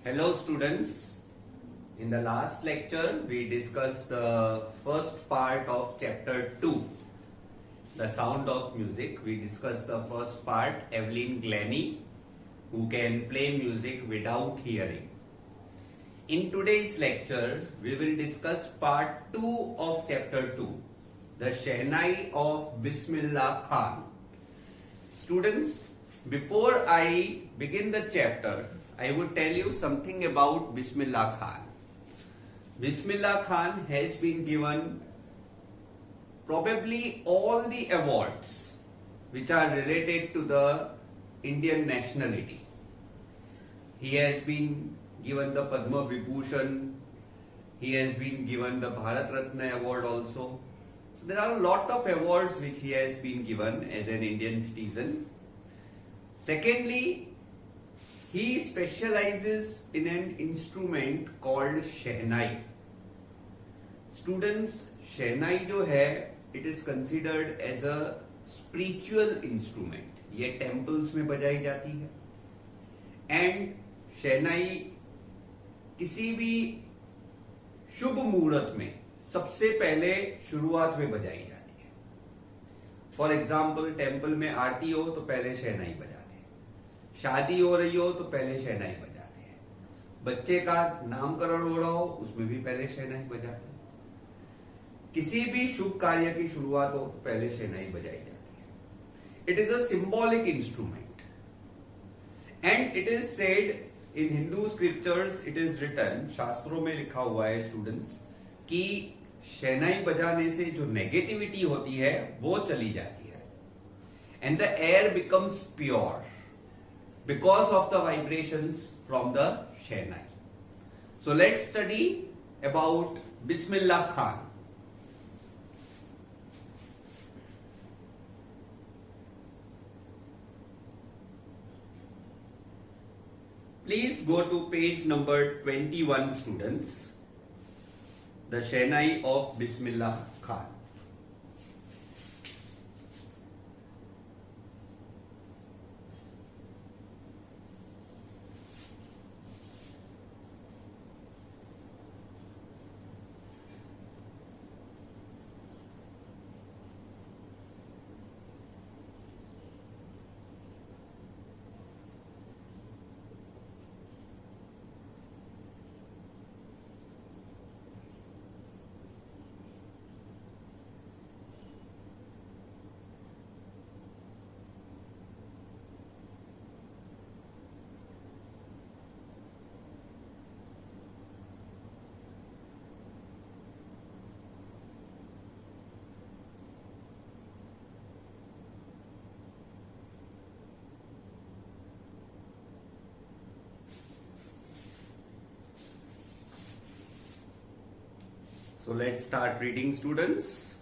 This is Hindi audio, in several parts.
Hello students, in the last lecture we discussed the first part of chapter 2, the sound of music. We discussed the first part, Evelyn Glennie, who can play music without hearing. In today's lecture we will discuss part 2 of chapter 2, the Shehnai of Bismillah Khan. Students, before I begin the chapter, I would tell you something about Bismillah Khan. Bismillah Khan has been given probably all the awards which are related to the Indian nationality. He has been given the Padma Vibhushan, he has been given the Bharat Ratna award also. So there are a lot of awards which he has been given as an Indian citizen. Secondly, he specializes in an instrument called Shehnai. Students, Shehnai जो है, it is considered as a spiritual instrument. ये temples में बजाई जाती है. And Shehnai किसी भी शुभ मुहूर्त में सबसे पहले शुरुआत में बजाई जाती है. फॉर एग्जाम्पल, टेम्पल में आरती हो तो पहले शहनाई बजाते हैं, शादी हो रही हो तो पहले शहनाई बजाते हैं, बच्चे का नामकरण हो रहा हो उसमें भी पहले शहनाई बजाते हैं, किसी भी शुभ कार्य की शुरुआत हो तो पहले शहनाई बजाई जाती है. It is a symbolic instrument and it is said in Hindu scriptures, it is written, शास्त्रों में लिखा हुआ है स्टूडेंट्स, कि शहनाई बजाने से जो नेगेटिविटी होती है वो चली जाती है and the air becomes pure because of the vibrations from the shehnai. So let's study about Bismillah Khan. Please go to page number 21, students. The Shehnai of Bismillah Khan. So let's start reading, students.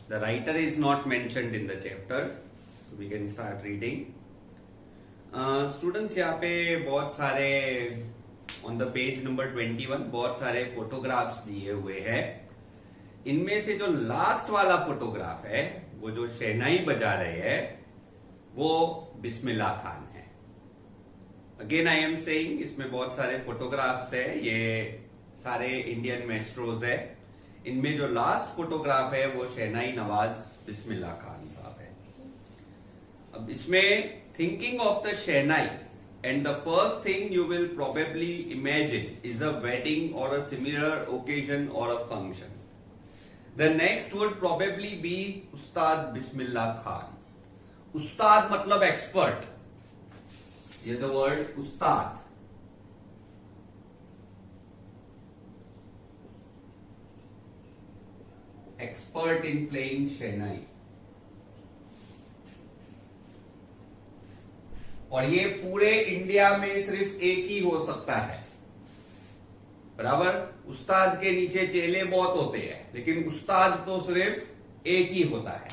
The writer is not mentioned in the chapter, so we can start reading. Students, यहाँ पे बहुत सारे on the page number 21 बहुत सारे फोटोग्राफ्स दिए हुए हैं. इनमें से जो लास्ट वाला फोटोग्राफ है, वो जो शहनाई बजा रहे हैं, वो बिस्मिल्लाह खान है. अगेन आई एम सेइंग, इसमें बहुत सारे फोटोग्राफ्स है, ये सारे इंडियन मेस्ट्रोज है. इनमें जो लास्ट फोटोग्राफ है वो शहनाई नवाज बिस्मिल्लाह खान साहब है. अब इसमें thinking of the shehnai and the first thing you will probably imagine is a wedding और अ सिमिलर ओकेजन और a function. The next would probably be उस्ताद बिस्मिल्लाह खान. उस्ताद मतलब एक्सपर्ट. ये the word Ustad, expert in playing शहनाई. और ये पूरे इंडिया में सिर्फ एक ही हो सकता है. बराबर, उस्ताद के नीचे चेले बहुत होते हैं, लेकिन उस्ताद तो सिर्फ एक ही होता है.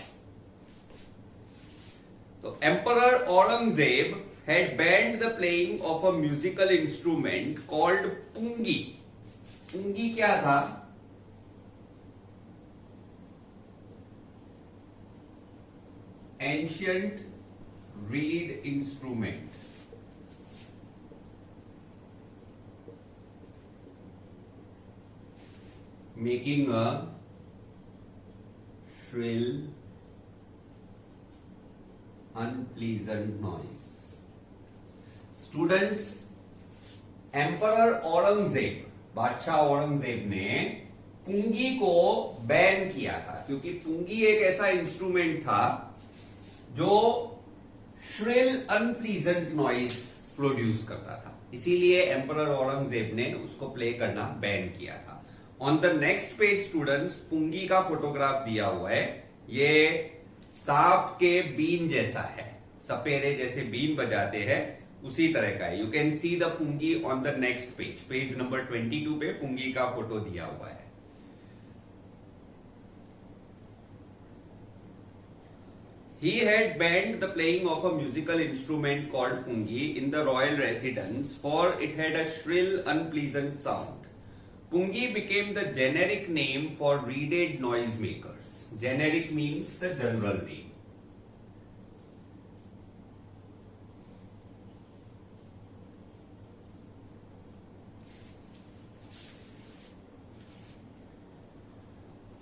तो emperor Aurangzeb had banned the playing of a musical instrument called pungi. pungi क्या था? ancient reed instrument. making a shrill, unpleasant noise. Students, emperor Aurangzeb, बादशाह औरंगजेब ने पुंगी को बैन किया था, क्योंकि पुंगी एक ऐसा इंस्ट्रूमेंट था जो श्रिल अनप्लीजेंट नॉइज प्रोड्यूस करता था। इसीलिए एम्परर औरंगजेब ने उसको प्ले करना बैन किया था। On the next page students, pungi का फोटोग्राफ दिया हुआ है। ये सांप के बीन जैसा है, सपेरे जैसे बीन बजाते हैं उसी तरह का है। You can see the pungi on the next page, page number 22 पे पुंगी का फोटो दिया हुआ है। He had banned the playing of a musical instrument called pungi in the royal residence, for it had a shrill, unpleasant sound. Pungi became the generic name for reeded noisemakers. Generic means the general name.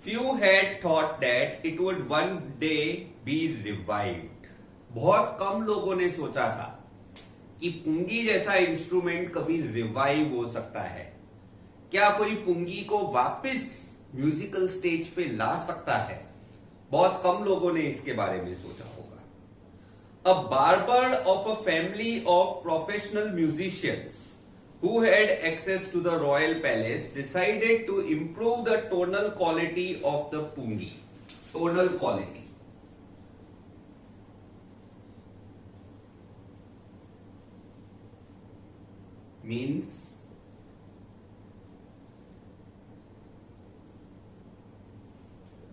Few had thought that it would one day be revived. बहुत कम लोगों ने सोचा था कि पुंगी जैसा इंस्ट्रूमेंट कभी रिवाइव हो सकता है। क्या कोई पुंगी को वापस म्यूजिकल स्टेज पे ला सकता है? बहुत कम लोगों ने इसके बारे में सोचा होगा। A barber of a family of professional musicians who had access to the royal palace decided to improve the tonal quality of the pungi. Tonal quality means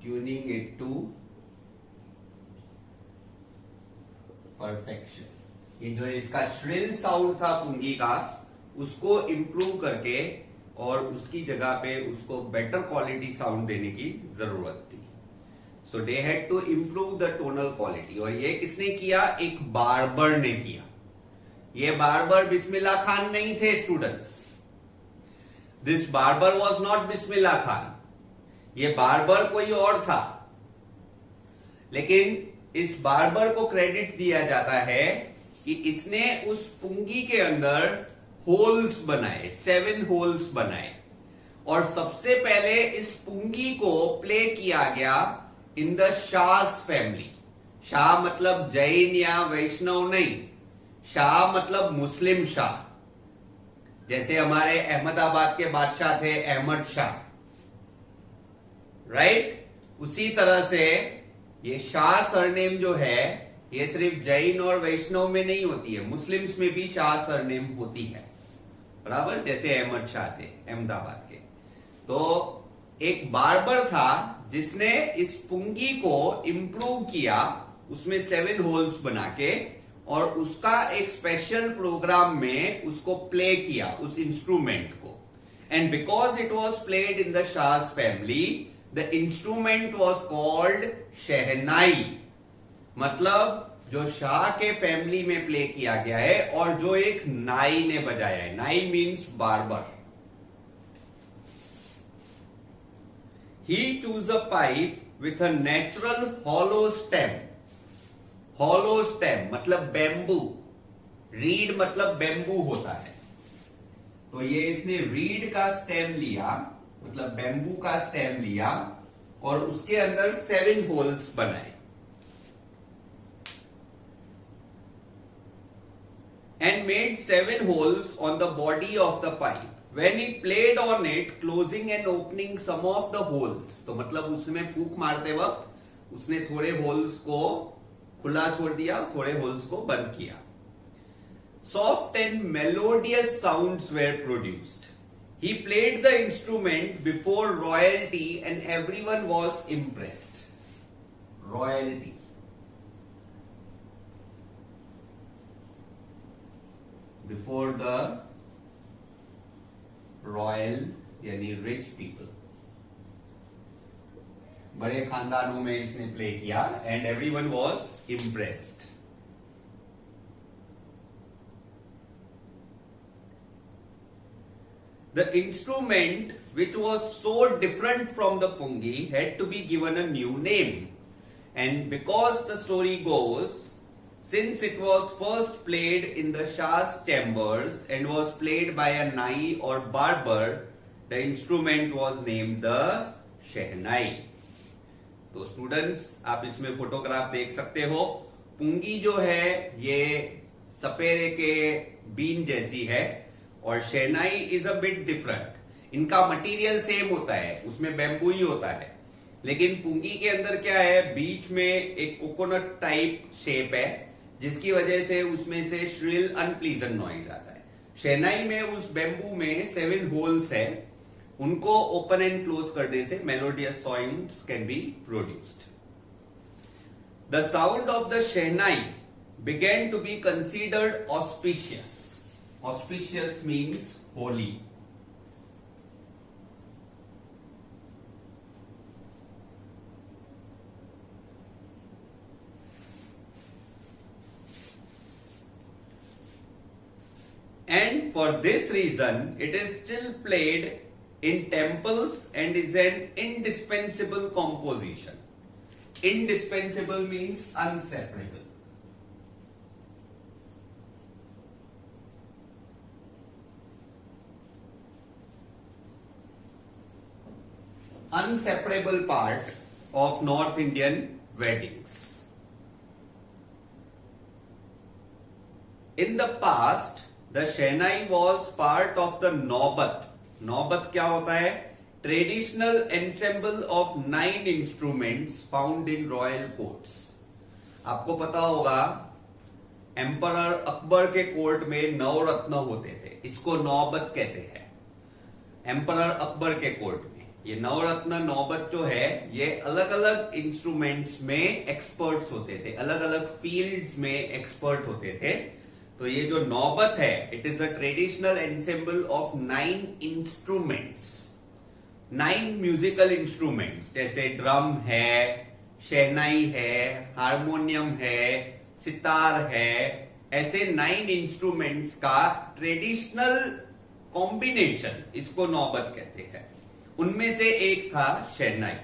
tuning it to perfection. ये जो इसका श्रिल साउंड था पुंगी का, उसको इंप्रूव करके और उसकी जगह पे उसको बेटर क्वालिटी साउंड देने की जरूरत थी। So they had to improve the tonal quality. और ये किसने किया? एक बार्बर ने किया। ये बार्बर बिस्मिल्लाह खान नहीं थे students. This barber was not Bismillah Khan. ये बार्बर कोई और था, लेकिन इस बार्बर को क्रेडिट दिया जाता है कि इसने उस पुंगी के अंदर होल्स बनाए, 7 होल्स बनाए। और सबसे पहले इस पुंगी को प्ले किया गया इन द शाह's फैमिली। शाह मतलब जैन या वैष्णव नहीं, शाह मतलब मुस्लिम शाह। जैसे हमारे अहमदाबाद के बादशाह थे अहमद शाह, राइट? उसी तरह से ये शाह सरनेम जो है ये सिर्फ जैन और वैष्णव में नहीं होती है, मुस्लिम्स में भी शाह सरनेम होती है, बराबर? जैसे अहमद शाह थे अहमदाबाद के। तो एक बार्बर था जिसने इस पुंगी को इंप्रूव किया, उसमें 7 होल्स बना के, और उसका एक स्पेशल प्रोग्राम में उसको प्ले किया, उस इंस्ट्रूमेंट को। And because it was played in the Shah's family, the instrument was called shehnai. मतलब जो शाह के फैमिली में प्ले किया गया है और जो एक नाई ने बजाया है। नाई means barber. He chose a pipe with a natural hollow stem. Hollow stem मतलब बैम्बू। रीड मतलब बैम्बू होता है। तो ये इसने रीड का स्टेम लिया, मतलब बैम्बू का स्टेम लिया, और उसके अंदर 7 होल्स बनाए। And made 7 holes on the body of the pipe. When he played on it, closing and opening some of the holes. तो मतलब उसमें फूंक मारते वक्त उसने थोड़े होल्स को खुला छोड़ दिया, थोड़े होल्स को बंद किया। Soft and melodious sounds were produced. He played the instrument before royalty and everyone was impressed. Royalty. Before the royal यानी रिच पीपल, बड़े खानदानों में इसने प्ले किया, and everyone was impressed. the instrument which was so different from the pungi had to be given a new name. And because the story goes, since it was first played in the Shah's chambers and was played by a nai or barber, the instrument was named the शहनाई. तो स्टूडेंट्स आप इसमें फोटोग्राफ देख सकते हो. पुंगी जो है ये सपेरे के बीन जैसी है और शहनाई इज अ बिट डिफरेंट. इनका मटेरियल सेम होता है, उसमें बैम्बू ही होता है, लेकिन पुंगी के अंदर क्या है, बीच में एक कोकोनट टाइप शेप है जिसकी वजह से उसमें से श्रिल अनप्लीजेंट नॉइज आता है. शहनाई में उस बैम्बू में 7 होल्स है, उनको ओपन एंड क्लोज करने से melodious sounds can be produced. The sound of the shehnai began to be considered auspicious. Auspicious means holy. And for this reason, it is still played in temples and is an indispensable composition. Indispensable means inseparable. Inseparable part of North Indian weddings. In the past, the Shehnai was part of the Naubat. Naubat क्या होता है? Traditional ensemble of 9 instruments found in royal courts. आपको पता होगा एम्परर अकबर के कोर्ट में 9 रत्न होते थे, इसको नौबत कहते हैं. एम्परर अकबर के कोर्ट में ये 9 रत्न नौबत जो है ये अलग अलग इंस्ट्रूमेंट्स में एक्सपर्ट्स होते थे, अलग अलग फील्ड्स में एक्सपर्ट होते थे. तो ये जो नौबत है, it is a traditional ensemble of 9 instruments, 9 musical instruments, जैसे ड्रम है, शहनाई है, हारमोनियम है, सितार है. ऐसे 9 इंस्ट्रूमेंट्स का ट्रेडिशनल कॉम्बिनेशन इसको नौबत कहते हैं. उनमें से एक था शहनाई.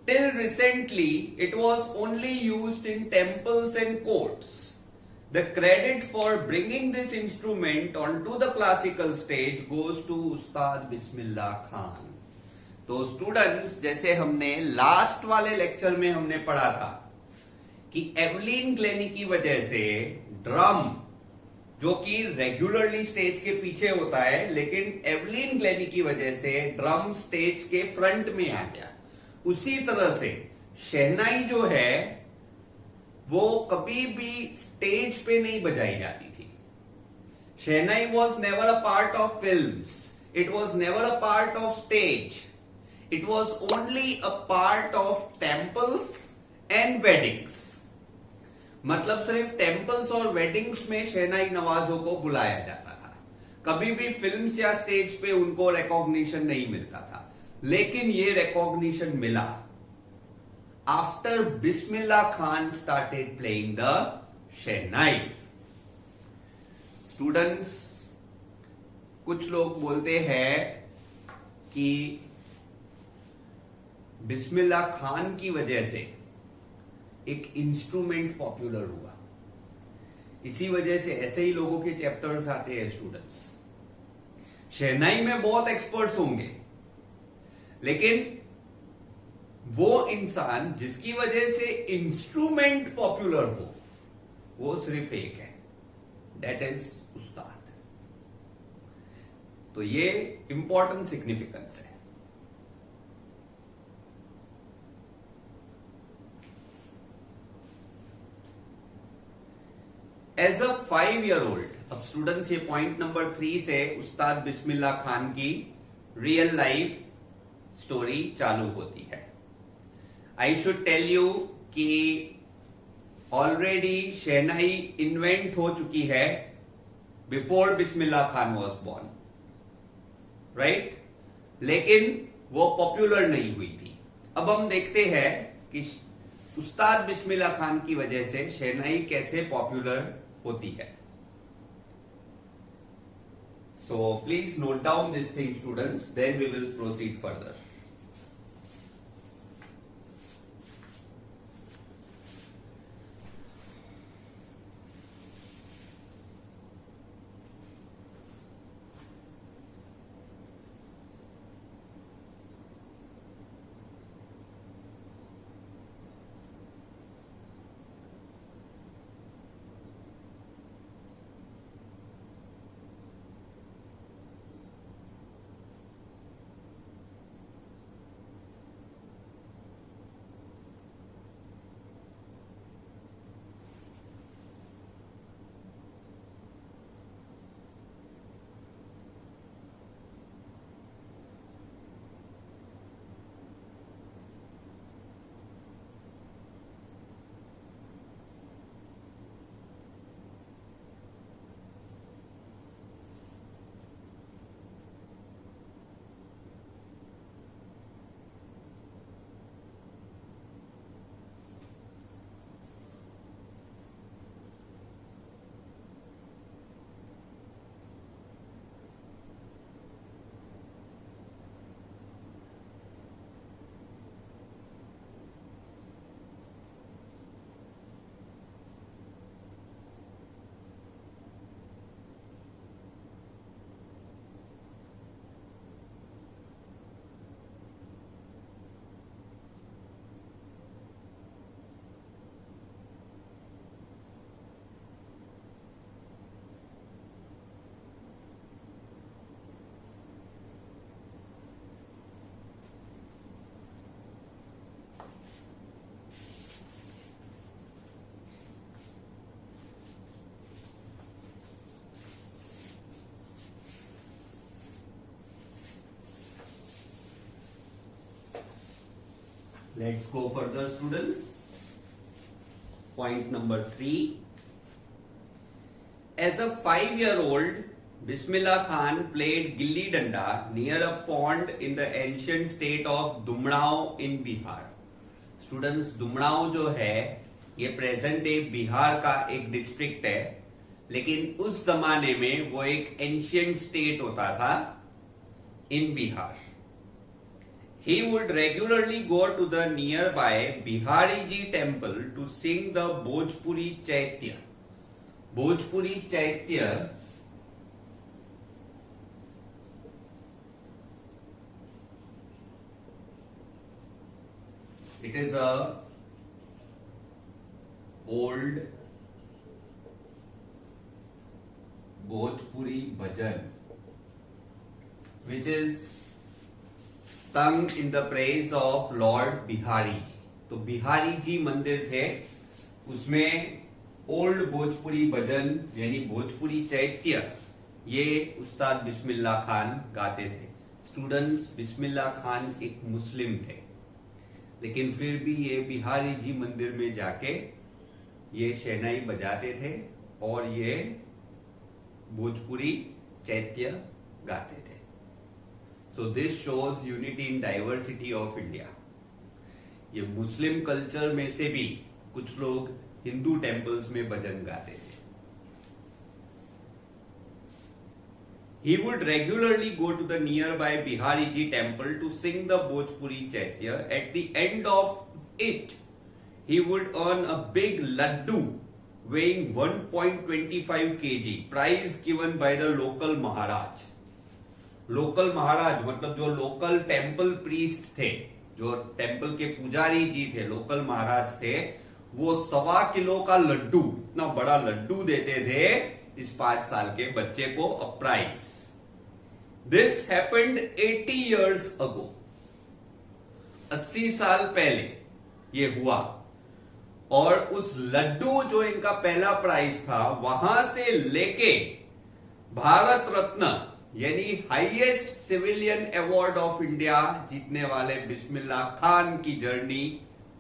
Till recently, it was only used in temples and courts. The credit for bringing this instrument onto the classical stage goes to उस्ताद बिस्मिल्लाह खान. तो स्टूडेंट्स, जैसे हमने लास्ट वाले लेक्चर में हमने पढ़ा था कि एवलिन ग्लेनी की वजह से ड्रम, जो कि रेगुलरली स्टेज के पीछे होता है, लेकिन एवलिन ग्लेनी की वजह से ड्रम स्टेज के फ्रंट में आ गया, उसी तरह से शहनाई जो है वो कभी भी स्टेज पे नहीं बजाई जाती थी. Shehnai was never a part of films, it was never a part of stage, it was only a part of temples and weddings. मतलब सिर्फ टेम्पल्स और वेडिंग्स में शहनाई नवाजों को बुलाया जाता था, कभी भी फिल्म्स या स्टेज पे उनको रिकॉग्निशन नहीं मिलता था. लेकिन ये रिकॉग्निशन मिला after Bismillah Khan started playing the shehnai. Students, कुछ लोग बोलते हैं कि बिस्मिल्लाह खान की वजह से एक इंस्ट्रूमेंट पॉपुलर हुआ. इसी वजह से ऐसे ही लोगों के चैप्टर्स आते हैं. स्टूडेंट्स, शहनाई में बहुत एक्सपर्ट्स होंगे, लेकिन वो इंसान जिसकी वजह से इंस्ट्रूमेंट पॉपुलर हो वो सिर्फ एक है, दैट इज उस्ताद. तो ये इंपॉर्टेंट सिग्निफिकेंस है. एज अ 5-year-old, अब स्टूडेंट्स ये पॉइंट नंबर 3 से उस्ताद बिस्मिल्लाह खान की रियल लाइफ स्टोरी चालू होती है. आई शुड टेल यू कि ऑलरेडी शहनाई इन्वेंट हो चुकी है before Bismillah Khan was born, right? लेकिन वो पॉपुलर नहीं हुई थी. अब हम देखते हैं कि उस्ताद बिस्मिल्लाह खान की वजह से शहनाई कैसे पॉपुलर होती है. So please note down this thing, students, then we will proceed further. Let's go further, students. Point number 3. As a 5-year-old, Bismillah Khan played gilli danda near a pond in the ancient state of Dumrao in Bihar. Students, Dumrao जो है ये प्रेजेंट डे बिहार का एक डिस्ट्रिक्ट है, लेकिन उस जमाने में वो एक एंशियंट स्टेट होता था इन Bihar. He would regularly go to the nearby Bihariji temple to sing the Bhojpuri Chaitya. Bhojpuri Chaitya it is a old Bhojpuri bhajan which is sung in the praise of Lord Bihari जी. तो बिहारी जी मंदिर थे, उसमें ओल्ड भोजपुरी भजन यानी भोजपुरी चैत्य ये उस्ताद बिस्मिल्लाह खान गाते थे. स्टूडेंट्स, बिस्मिल्लाह खान एक मुस्लिम थे, लेकिन फिर भी ये बिहारी जी मंदिर में जाके ये शहनाई बजाते थे और ये भोजपुरी चैत्य गाते थे. So this shows unity in diversity of India. ये मुस्लिम कल्चर में से भी कुछ लोग हिंदू टेम्पल्स में भजन गाते थे. He would regularly go to the nearby Bihariji temple to sing the Bhojpuri Chaitya. At the end of it, he would earn a big laddu weighing 1.25 kg, prize given by the local Maharaj. Local Maharaj मतलब जो लोकल टेम्पल प्रीस्ट थे, जो टेम्पल के पुजारी जी थे, लोकल महाराज थे, वो 1.25 किलो का लड्डू, इतना बड़ा लड्डू देते थे इस 5 साल के बच्चे को a prize. This happened 80 years ago. 80 साल पहले ये हुआ और उस लड्डू जो इनका पहला प्राइज था वहां से लेके भारत रत्न यानी highest civilian award of India जीतने वाले बिस्मिल्लाह खान की जर्नी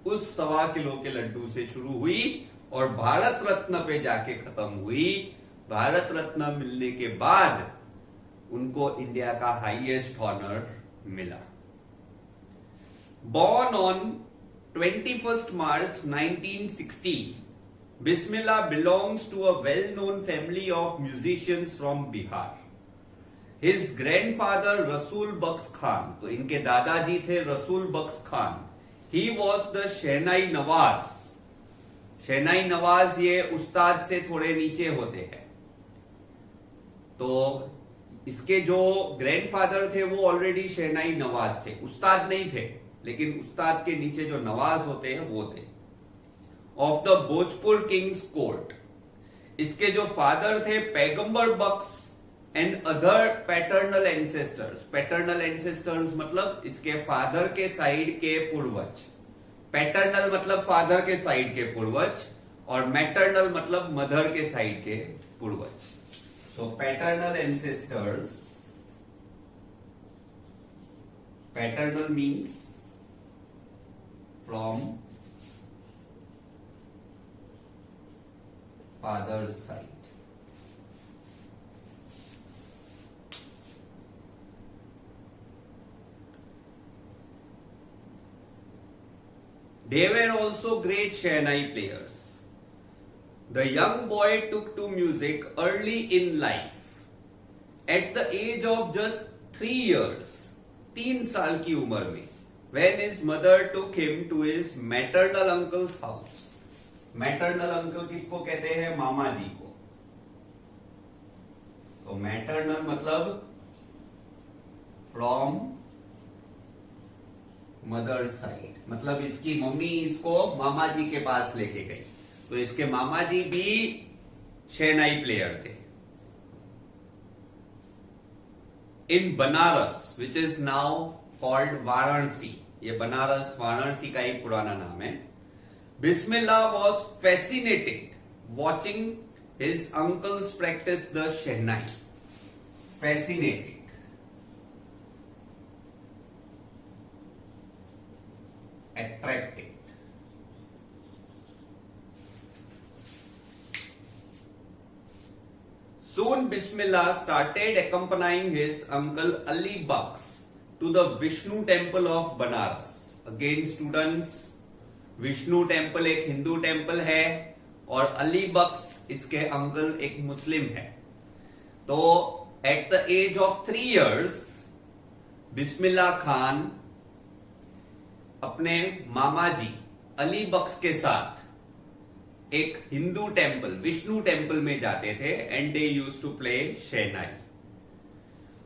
उस 1.25 किलो के लड्डू से शुरू हुई और भारत रत्न पे जाके खत्म हुई. भारत रत्न मिलने के बाद उनको इंडिया का हाईएस्ट ऑनर मिला. Born on 21st March 1960, Bismillah belongs to a well-known family of musicians from Bihar. His grandfather रसूल बख्श खान, तो इनके दादाजी थे रसूल बख्श खान, ही वॉज द शहनाई नवाज। शहनाई नवाज ये उस्ताद से थोड़े नीचे होते हैं। तो इसके जो ग्रैंडफादर थे वो ऑलरेडी शहनाई नवाज थे, उस्ताद नहीं थे, लेकिन उस्ताद के नीचे जो नवाज होते हैं वो थे। Of the Bhojpur kings court, इसके जो फादर थे Paigambar Bakhsh and other paternal ancestors. Paternal ancestors मतलब इसके फादर के साइड के पूर्वज। पैटर्नल मतलब फादर के साइड के पूर्वज, और मैटर्नल मतलब मदर के साइड के पूर्वज। So paternal ancestors, paternal means from father's side. They were also great Shehnai players. The young boy took to music early in life. At the age of just 3 years, 3 साल की उम्र में, when his mother took him to his maternal uncle's house. Maternal uncle किसको कहते हैं? मामा जी को। तो maternal मतलब from मदर साइड, मतलब इसकी मम्मी इसको मामा जी के पास लेके गई। तो इसके मामा जी भी शहनाई प्लेयर थे। In Banaras, which is now called Varanasi, ये बनारस वाराणसी का एक पुराना नाम है। Bismillah was fascinated watching his uncles practice the shehnai. Fascinated, attracted. Soon Bismillah started accompanying his uncle Ali Baks to the Vishnu temple of Banaras. Again students, Vishnu temple एक हिंदू टेम्पल है और अली बख्श इसके अंकल एक मुस्लिम है। तो at the age of 3 years Bismillah Khan अपने मामा जी अली बख्श के साथ एक हिंदू टेम्पल, विष्णु टेम्पल में जाते थे and they used to play shehnai.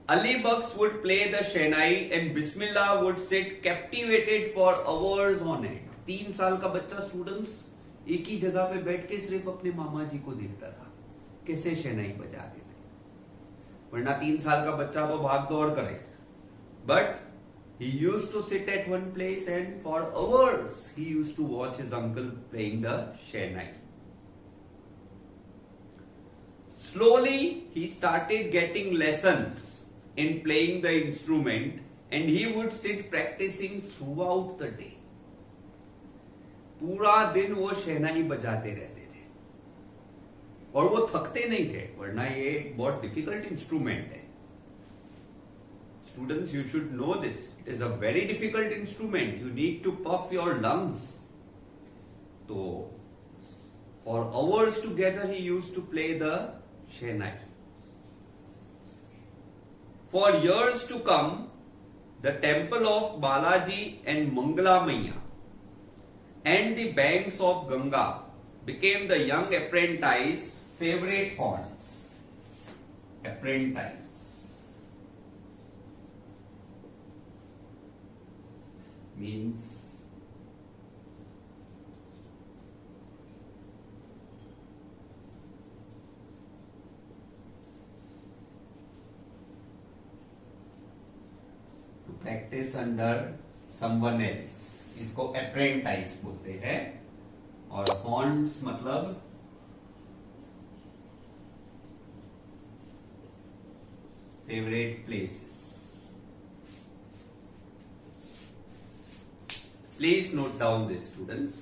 Ali Bakhsh would play the shehnai and Bismillah would sit captivated for hours on end. 3 साल का बच्चा स्टूडेंट्स एक ही जगह पे बैठ के सिर्फ अपने मामा जी को देखता था कैसे शहनाई बजा देते, वरना 3 साल का बच्चा तो भाग दौड़ करे, but he used to sit at one place and for hours he used to watch his uncle playing the shehnai. Slowly he started getting lessons in playing the instrument and he would sit practicing throughout the day. पूरा दिन वो शहनाई बजाते रहते थे और वो थकते नहीं थे, वरना ये एक बहुत डिफिकल्ट इंस्ट्रूमेंट है। Students, you should know this. It is a very difficult instrument. You need to puff your lungs. So, for hours together, he used to play the shehnai. For years to come, the temple of Balaji and Mangala Maiya and the banks of Ganga became the young apprentice's favorite haunts. Apprentice means to practice under someone else, इसको apprentice बोलते हैं। और haunts मतलब favorite places। Please note down this, students.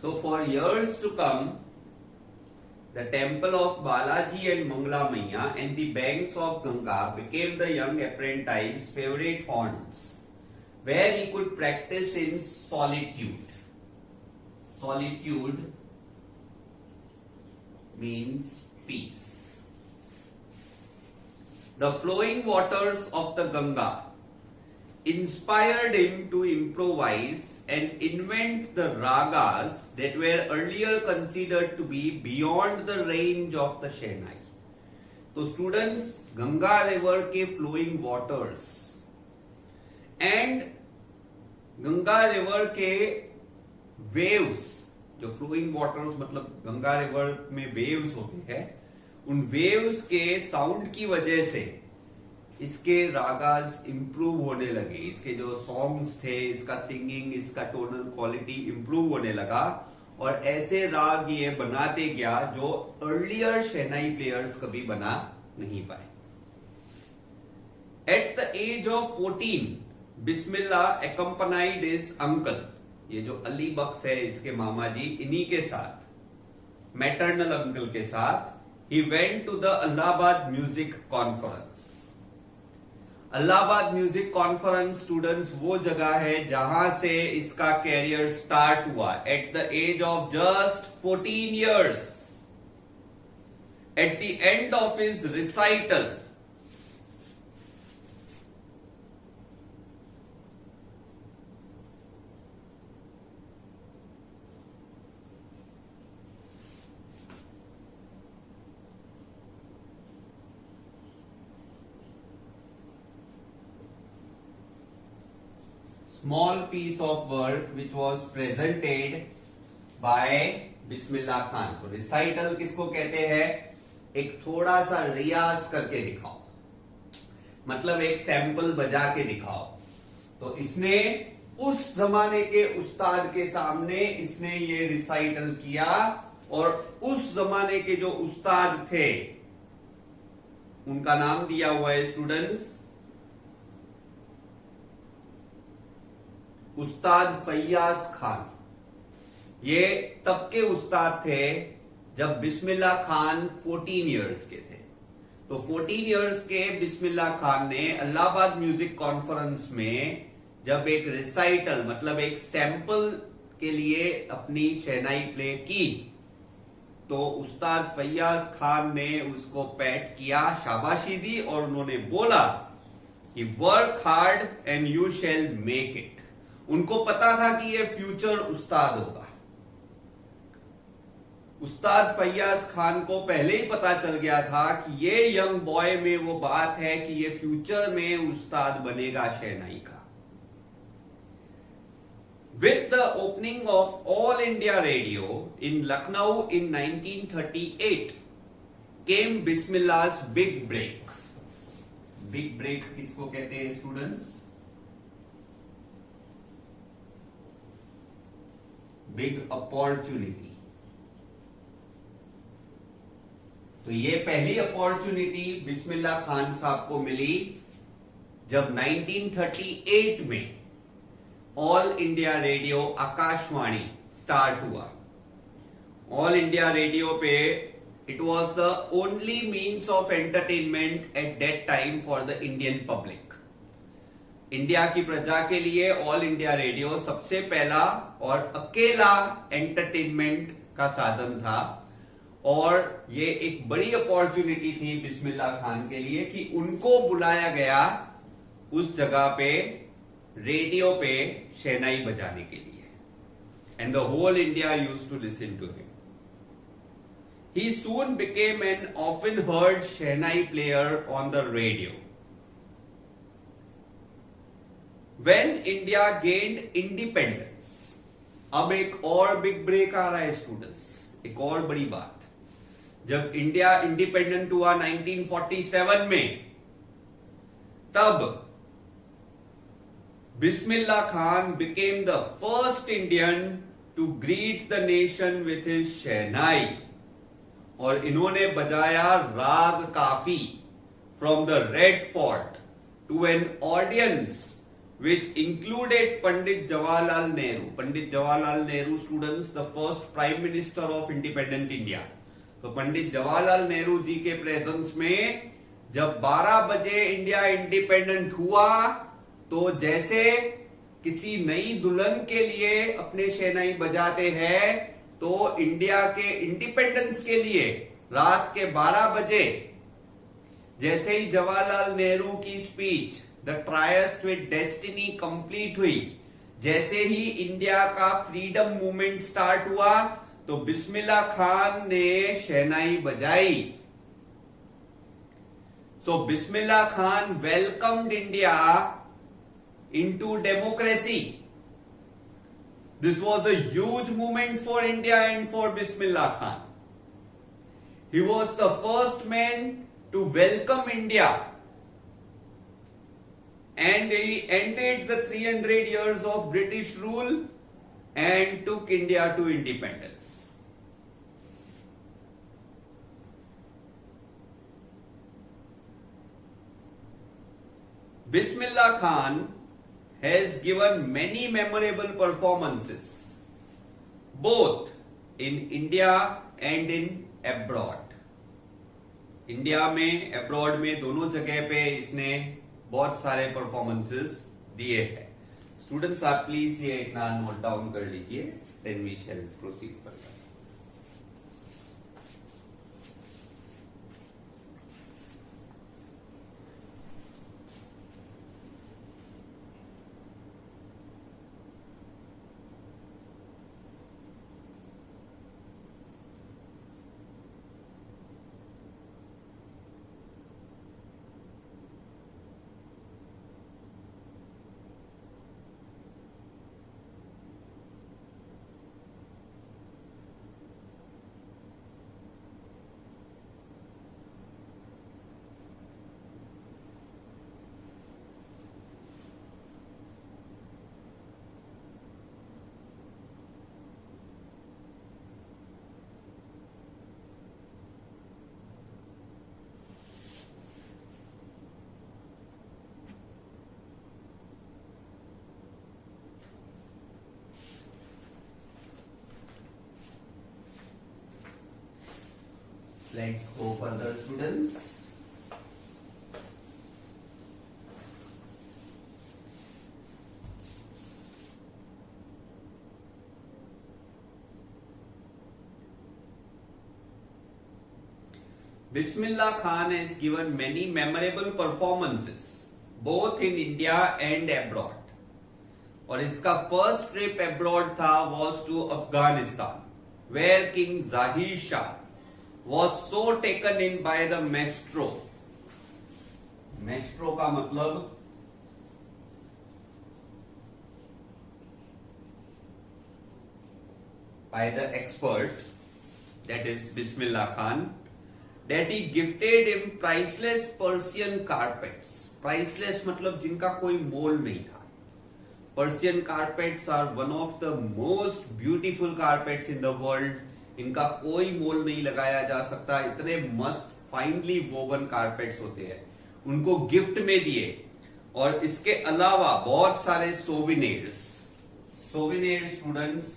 So for years to come, the temple of Balaji and Mangla Maiya and the banks of Ganga became the young apprentice's favorite haunts, where he could practice in solitude. Solitude means peace. The flowing waters of the Ganga inspired him to improvise and invent the ragas that were earlier considered to be beyond the range of the Shehnai. तो स्टूडेंट्स, गंगा रिवर के flowing waters and Ganga river के वेव्स, जो फ्लोइंग वाटर्स मतलब गंगा रिवर में वेव्स होते हैं, उन वेव्स के साउंड की वजह से इसके रागास इंप्रूव होने लगे. इसके जो सॉन्ग्स थे, इसका सिंगिंग, इसका टोनल क्वालिटी इंप्रूव होने लगा और ऐसे राग ये बनाते गया जो अर्लियर शहनाई प्लेयर्स कभी बना नहीं पाए. At the age of 14, Bismillah accompanied his uncle, ये जो अली बख्श है इसके मामा जी, इन्हीं के साथ, मैटरनल अंकल के साथ, he went to the Allahabad Music Conference. Allahabad music conference students वो जगह है जहां से इसका कैरियर स्टार्ट हुआ. At the age of just 14 years, at the end of his recital, small piece of work which was presented by Bismillah Khan. तो रिसाइटल किसको कहते हैं? एक थोड़ा सा रियाज करके दिखाओ, मतलब एक सैंपल बजा के दिखाओ. तो इसने उस जमाने के उस्ताद के सामने इसने ये रिसाइटल किया और उस जमाने के जो उस्ताद थे उनका नाम दिया हुआ है स्टूडेंट्स उस्ताद फैयाज खान. ये तब के उस्ताद थे जब बिस्मिल्लाह खान 14 years के थे. तो 14 years के बिस्मिल्लाह खान ने इलाहाबाद म्यूजिक कॉन्फ्रेंस में जब एक रिसाइटल मतलब एक सैंपल के लिए अपनी शहनाई प्ले की, तो उस्ताद फैयाज खान ने उसको पैट किया, शाबाशी दी और उन्होंने बोला कि work hard and you shall make it. उनको पता था कि ये फ्यूचर उस्ताद होगा. उस्ताद फैयाज खान को पहले ही पता चल गया था कि ये यंग बॉय में वो बात है कि ये फ्यूचर में उस्ताद बनेगा शहनाई का. With the opening of all India radio in Lucknow in 1938 came Bismillah's big break. Big break किसको कहते हैं स्टूडेंट्स? Big opportunity. तो ये पहली अपॉर्चुनिटी बिस्मिल्लाह खान साहब को मिली जब 1938 में all India radio Akashvani start हुआ. ऑल इंडिया रेडियो पे it was the only means of entertainment at that time for the Indian public. India की प्रजा के लिए ऑल इंडिया रेडियो सबसे पहला और अकेला एंटरटेनमेंट का साधन था और ये एक बड़ी अपॉर्चुनिटी थी बिस्मिल्लाह खान के लिए कि उनको बुलाया गया उस जगह पे रेडियो पे शहनाई बजाने के लिए. And the whole India used to listen to him. He soon became an often heard shehnai player on the radio. When India gained independence, अब एक और बिग ब्रेक आ रहा है स्टूडेंट्स, एक और बड़ी बात. जब इंडिया इंडिपेंडेंट हुआ 1947 में, तब Bismillah Khan became the first Indian to greet the nation with his शहनाई. और इन्होंने बजाया राग काफी from the Red Fort to an audience which included Pandit Jawaharlal Nehru. Pandit Jawaharlal Nehru, students, the first Prime Minister of Independent India. तो पंडित जवाहरलाल नेहरू जी के प्रेजेंस में जब 12 बजे इंडिया इंडिपेंडेंट हुआ तो जैसे किसी नई दुल्हन के लिए अपने शहनाई बजाते हैं, तो इंडिया के इंडिपेंडेंस के लिए रात के 12 बजे जैसे ही जवाहरलाल नेहरू की speech the tryst with destiny complete हुई, जैसे ही इंडिया का फ्रीडम मूवमेंट स्टार्ट हुआ, तो बिस्मिल्लाह खान ने शहनाई बजाई. So Bismillah Khan welcomed India into democracy. This was a huge movement for India and for Bismillah Khan. He was the first man to welcome India, and he ended the 300 years of British rule and took India to independence. Bismillah Khan has given many memorable performances, both in India and in abroad. India में, अब्रॉड में, दोनों जगह पे इसने बहुत सारे परफॉर्मेंसेस दिए हैं. स्टूडेंट्स, आप प्लीज ये इतना नोट डाउन कर लीजिए, then we shall proceed further. Let's go further, students. Bismillah Khan has given many memorable performances, both in India and abroad. और इसका फर्स्ट ट्रिप अब्रॉड था was to Afghanistan, where King Zahir Shah was so taken in by the maestro. Maestro का मतलब by the expert, that is Bismillah Khan, that he gifted him priceless Persian carpets. Priceless मतलब जिनका कोई मोल नहीं था. Persian carpets are one of the most beautiful carpets in the world. इनका कोई मोल नहीं लगाया जा सकता. इतने मस्त फाइनली वोवन कारपेट्स होते हैं, उनको गिफ्ट में दिए. और इसके अलावा बहुत सारे souvenirs. Souvenir students,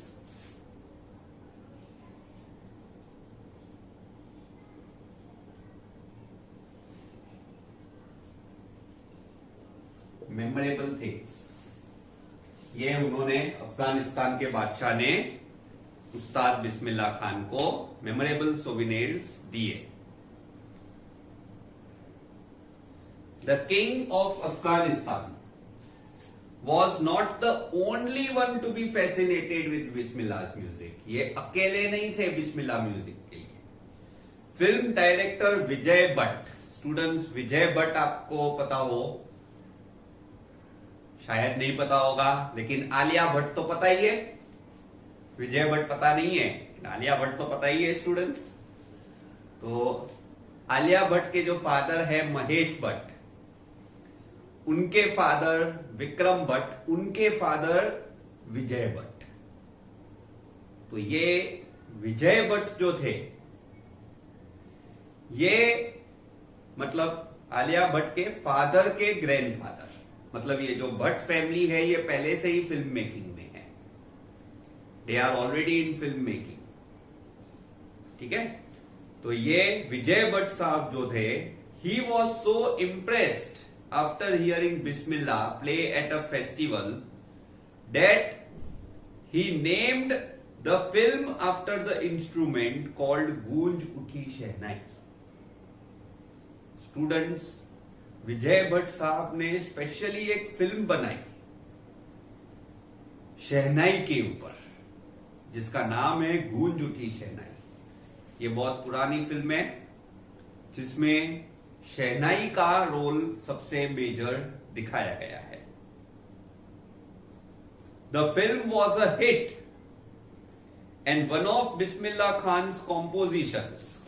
memorable things, ये उन्होंने अफगानिस्तान के बादशाह ने उस्ताद बिस्मिल्लाह खान को मेमोरेबल सोविनियर्स दिए. The king of Afghanistan was not the only one to be fascinated with Bismillah music. ये अकेले नहीं थे बिस्मिल्लाह म्यूजिक के लिए. फिल्म डायरेक्टर विजय भट्ट, स्टूडेंट्स विजय भट्ट आपको पता हो, शायद नहीं पता होगा, लेकिन आलिया भट्ट तो पता ही है. विजय भट्ट पता नहीं है, आलिया भट्ट तो पता ही है स्टूडेंट्स. तो आलिया भट्ट के जो फादर है महेश भट्ट, उनके फादर विक्रम भट्ट, उनके फादर विजय भट्ट. तो ये विजय भट्ट जो थे, ये मतलब आलिया भट्ट के फादर के ग्रैंडफादर, मतलब ये जो भट्ट फैमिली है ये पहले से ही फिल्म मेकिंग में है, they are already in film making. ठीक है, तो ये विजय भट्ट साहब जो थे, he was so impressed after hearing Bismillah play at a festival that he named the film after the instrument called Goonj Uthi shehnai. Students, विजय भट्ट साहब ने स्पेशली एक फिल्म बनाई शहनाई के ऊपर, जिसका नाम है गूंज उठी शहनाई। ये बहुत पुरानी फिल्म है जिसमें शहनाई का रोल सबसे मेजर दिखाया गया है। The film was a hit and one of Bismillah Khan's compositions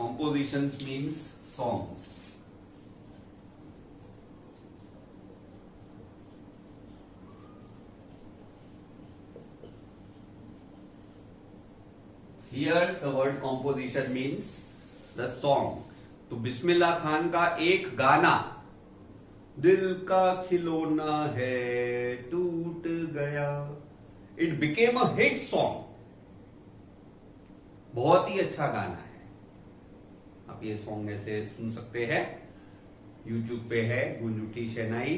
means songs. Here the word composition means the song. तो बिस्मिल्लाह खान का एक गाना दिल का खिलौना है टूट गया, it became a hit song. बहुत ही अच्छा गाना है, आप ये सॉन्ग ऐसे सुन सकते हैं, YouTube पे है गूंज उठी शहनाई,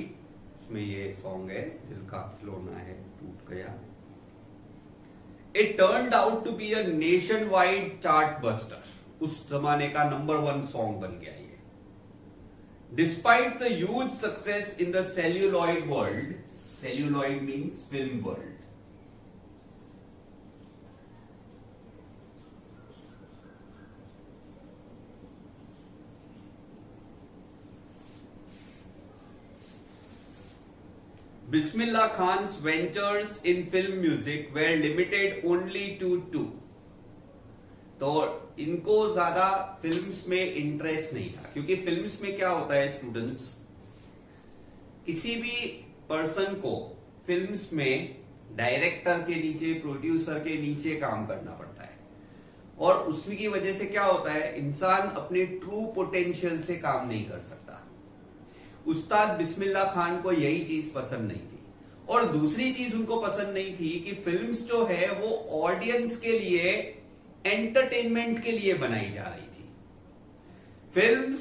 उसमें ये सॉन्ग है दिल का खिलौना है टूट गया। It turned out to be a nation wide chart buster, उस जमाने का नंबर 1 सॉन्ग बन गया ये। Despite the huge success in the celluloid world, celluloid means film world, Bismillah Khan's ventures in film music were limited only to 2. तो इनको ज्यादा फिल्म्स में इंटरेस्ट नहीं था, क्योंकि फिल्म्स में क्या होता है स्टूडेंट्स, किसी भी पर्सन को फिल्म्स में डायरेक्टर के नीचे, प्रोड्यूसर के नीचे काम करना पड़ता है, और उसकी वजह से क्या होता है, इंसान अपने ट्रू पोटेंशियल से काम नहीं कर सकता। उस्ताद बिस्मिल्लाह खान को यही चीज पसंद नहीं थी, और दूसरी चीज उनको पसंद नहीं थी कि फिल्म्स जो है वो ऑडियंस के लिए, एंटरटेनमेंट के लिए बनाई जा रही थी। फिल्म्स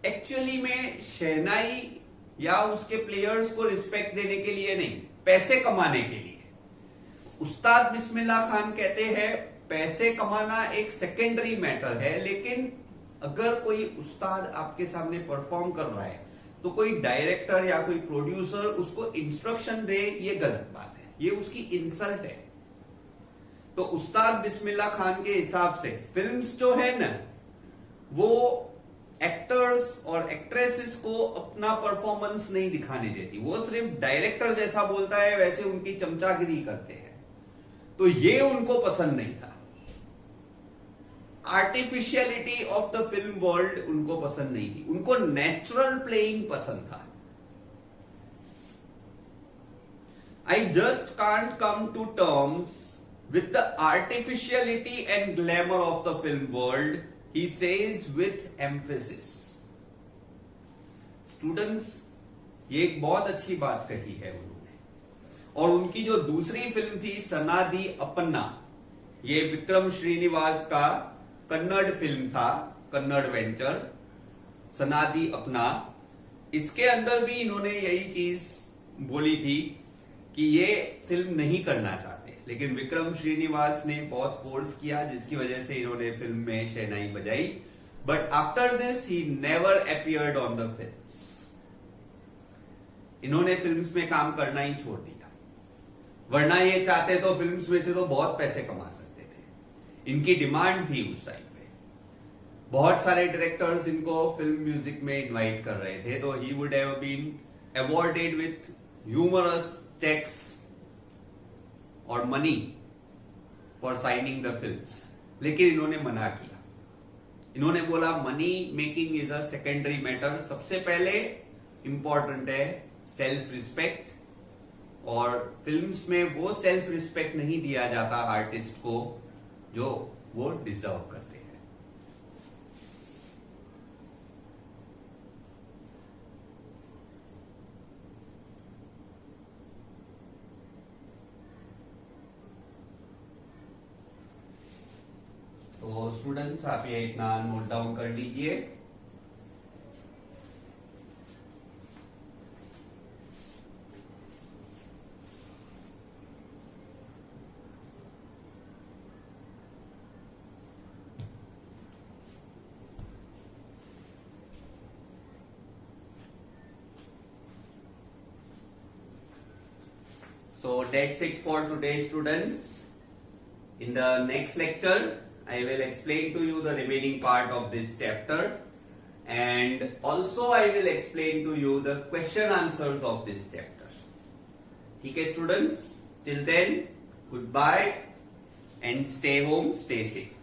एक्चुअली में शहनाई या उसके प्लेयर्स को रिस्पेक्ट देने के लिए नहीं, पैसे कमाने के लिए। उस्ताद बिस्मिल्लाह खान कहते हैं पैसे कमाना एक सेकेंडरी मैटर है, लेकिन अगर कोई उस्ताद आपके सामने परफॉर्म कर रहा है तो कोई डायरेक्टर या कोई प्रोड्यूसर उसको इंस्ट्रक्शन दे, ये गलत बात है, ये उसकी इंसल्ट है। तो उस्ताद बिस्मिल्लाह खान के हिसाब से फिल्म्स जो है ना, वो एक्टर्स और एक्ट्रेसेस को अपना परफॉर्मेंस नहीं दिखाने देती, वो सिर्फ डायरेक्टर जैसा बोलता है वैसे उनकी चमचागिरी करते हैं, तो ये उनको पसंद नहीं था। Artificiality of the film world उनको पसंद नहीं थी, उनको नेचुरल प्लेइंग पसंद था। I just can't come to terms with the artificiality and glamour of the film world, he says with emphasis. Students, ये एक बहुत अच्छी बात कही है उन्होंने, और उनकी जो दूसरी फिल्म थी सनादी अपन्ना, ये विक्रम श्रीनिवास का कन्नड़ फिल्म था, कन्नड़ वेंचर सनादी अपना, इसके अंदर भी इन्होंने यही चीज बोली थी कि ये फिल्म नहीं करना चाहते, लेकिन विक्रम श्रीनिवास ने बहुत फोर्स किया, जिसकी वजह से इन्होंने फिल्म में शहनाई बजाई। But after this he never appeared on the films, इन्होंने फिल्म्स में काम करना ही छोड़ दिया, वरना ये चाहते तो फिल्म्स में से तो बहुत पैसे कमा सकते थे, इनकी डिमांड थी उस टाइम पे। बहुत सारे डायरेक्टर्स इनको फिल्म म्यूजिक में इनवाइट कर रहे थे, तो he would have been awarded with humorous cheques और money for signing the films, लेकिन इन्होंने मना किया। इन्होंने बोला money making is a secondary matter, सबसे पहले इंपॉर्टेंट है सेल्फ रिस्पेक्ट, और फिल्म्स में वो सेल्फ रिस्पेक्ट नहीं दिया जाता आर्टिस्ट को जो वो डिजर्व करते हैं। स्टूडेंट्स आप ये इतना नोट डाउन कर लीजिए. So that's it for today, students. In the next lecture, I will explain to you the remaining part of this chapter, and also I will explain to you the question answers of this chapter. Okay, students. Till then, goodbye and stay home, stay safe.